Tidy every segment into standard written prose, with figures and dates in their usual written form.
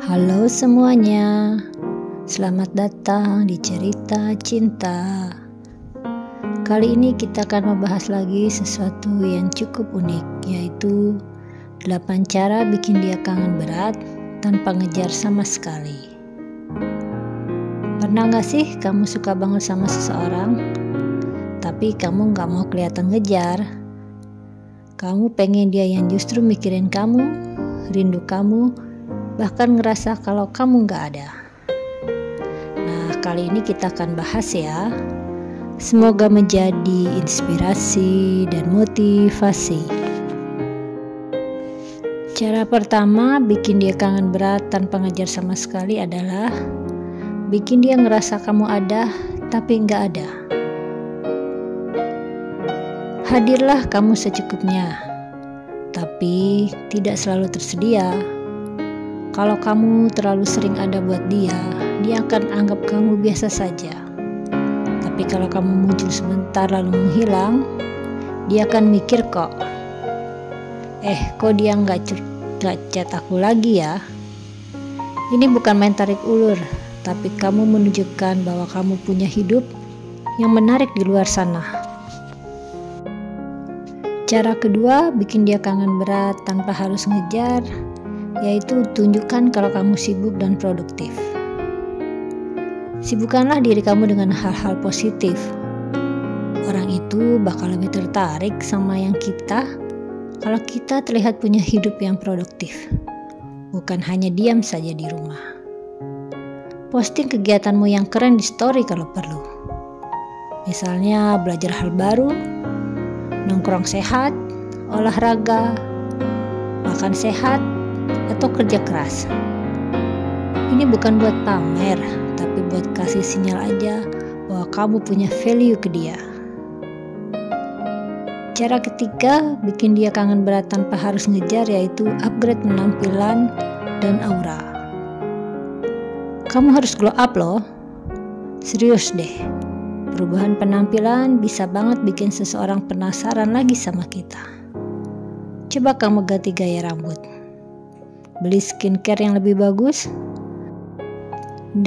Halo semuanya, selamat datang di Cerita Cinta. Kali ini kita akan membahas lagi sesuatu yang cukup unik, yaitu 8 cara bikin dia kangen berat tanpa ngejar sama sekali. Pernah gak sih kamu suka banget sama seseorang, tapi kamu gak mau kelihatan ngejar? Kamu pengen dia yang justru mikirin kamu, rindu kamu, bahkan ngerasa kalau kamu gak ada. Nah, kali ini kita akan bahas ya. Semoga menjadi inspirasi dan motivasi. Cara pertama bikin dia kangen berat tanpa ngejar sama sekali adalah bikin dia ngerasa kamu ada tapi gak ada. Hadirlah kamu secukupnya, tapi tidak selalu tersedia. Kalau kamu terlalu sering ada buat dia akan anggap kamu biasa saja. Tapi kalau kamu muncul sebentar lalu menghilang, dia akan mikir kok dia nggak chat aku lagi ya. Ini bukan main tarik ulur, tapi kamu menunjukkan bahwa kamu punya hidup yang menarik di luar sana. Cara kedua bikin dia kangen berat tanpa harus ngejar, yaitu tunjukkan kalau kamu sibuk dan produktif. Sibukkanlah diri kamu dengan hal-hal positif. Orang itu bakal lebih tertarik sama yang kita kalau kita terlihat punya hidup yang produktif, bukan hanya diam saja di rumah. Posting kegiatanmu yang keren di story kalau perlu. Misalnya belajar hal baru, nongkrong sehat, olahraga, makan sehat, atau kerja keras. Ini bukan buat pamer, tapi buat kasih sinyal aja bahwa kamu punya value ke dia. Cara ketiga bikin dia kangen berat tanpa harus ngejar, yaitu upgrade penampilan dan aura. Kamu harus glow up loh. Serius deh. Perubahan penampilan bisa banget bikin seseorang penasaran lagi sama kita. Coba kamu ganti gaya rambut, beli skincare yang lebih bagus,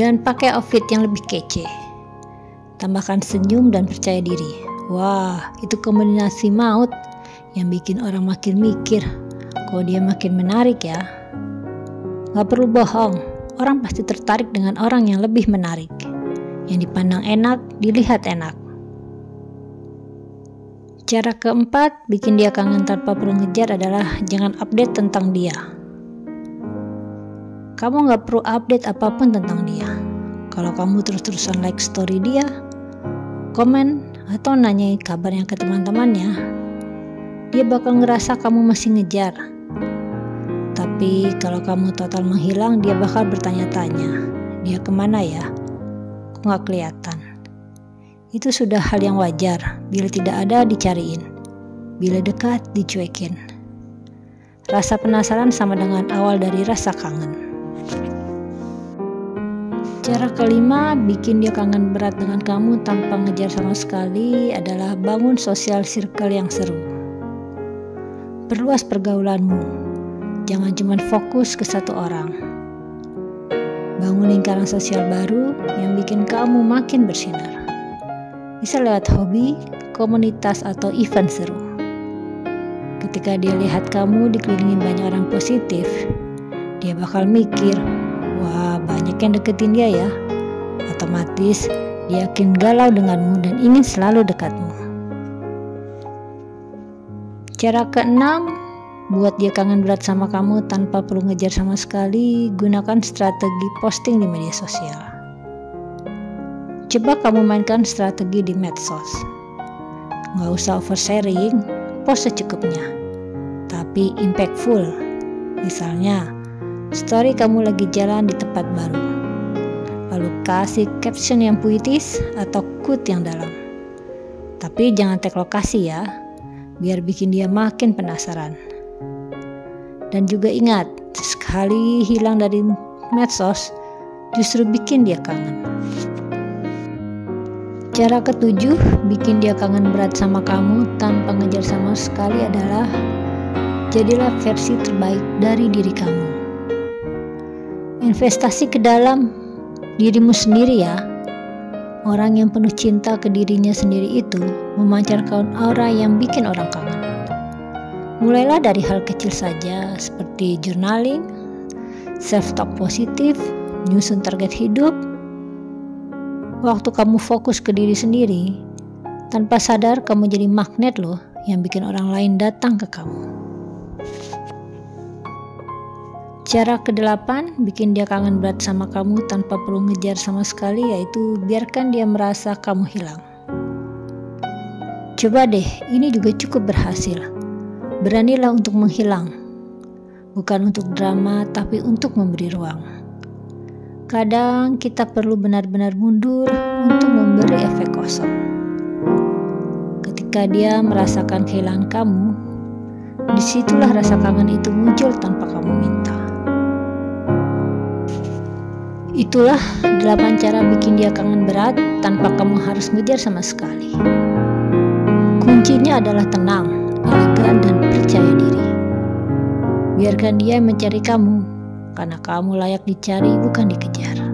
dan pakai outfit yang lebih kece. Tambahkan senyum dan percaya diri. Wah, itu kombinasi maut yang bikin orang makin mikir, kok dia makin menarik ya. Gak perlu bohong, orang pasti tertarik dengan orang yang lebih menarik, yang dipandang enak, dilihat enak. Cara keempat bikin dia kangen tanpa perlu ngejar adalah jangan update tentang dia. Kamu gak perlu update apapun tentang dia. Kalau kamu terus-terusan like story dia, komen, atau nanyai kabarnya ke teman-temannya, dia bakal ngerasa kamu masih ngejar. Tapi kalau kamu total menghilang, dia bakal bertanya-tanya, dia kemana ya? Kok gak kelihatan? Itu sudah hal yang wajar. Bila tidak ada, dicariin. Bila dekat, dicuekin. Rasa penasaran sama dengan awal dari rasa kangen. Cara kelima bikin dia kangen berat dengan kamu tanpa ngejar sama sekali adalah bangun sosial circle yang seru. Perluas pergaulanmu. Jangan cuma fokus ke satu orang. Bangun lingkaran sosial baru yang bikin kamu makin bersinar. Bisa lewat hobi, komunitas, atau event seru. Ketika dia lihat kamu dikelilingin banyak orang positif, dia bakal mikir, wah banyak yang deketin dia ya. Otomatis dia akan galau denganmu dan ingin selalu dekatmu. Cara keenam, buat dia kangen berat sama kamu tanpa perlu ngejar sama sekali, gunakan strategi posting di media sosial. Coba kamu mainkan strategi di medsos. Gak usah oversharing, post secukupnya, tapi impactful. Misalnya, story kamu lagi jalan di tempat baru, lalu kasih caption yang puitis atau quote yang dalam. Tapi jangan tag lokasi ya, biar bikin dia makin penasaran. Dan juga ingat, sekali hilang dari medsos, justru bikin dia kangen. Cara ketujuh bikin dia kangen berat sama kamu tanpa ngejar sama sekali adalah jadilah versi terbaik dari diri kamu. Investasi ke dalam dirimu sendiri ya. Orang yang penuh cinta ke dirinya sendiri itu memancarkan aura yang bikin orang kangen. Mulailah dari hal kecil saja seperti journaling, self-talk positif, nyusun target hidup. Waktu kamu fokus ke diri sendiri, tanpa sadar kamu jadi magnet loh yang bikin orang lain datang ke kamu. Cara ke-8 bikin dia kangen berat sama kamu tanpa perlu ngejar sama sekali, yaitu biarkan dia merasa kamu hilang. Coba deh, ini juga cukup berhasil. Beranilah untuk menghilang. Bukan untuk drama, tapi untuk memberi ruang. Kadang kita perlu benar-benar mundur untuk memberi efek kosong. Ketika dia merasakan kehilangan kamu, disitulah rasa kangen itu muncul tanpa kamu minta. Itulah 8 cara bikin dia kangen berat tanpa kamu harus ngejar sama sekali. Kuncinya adalah tenang, elegan, dan percaya diri. Biarkan dia mencari kamu, karena kamu layak dicari bukan dikejar.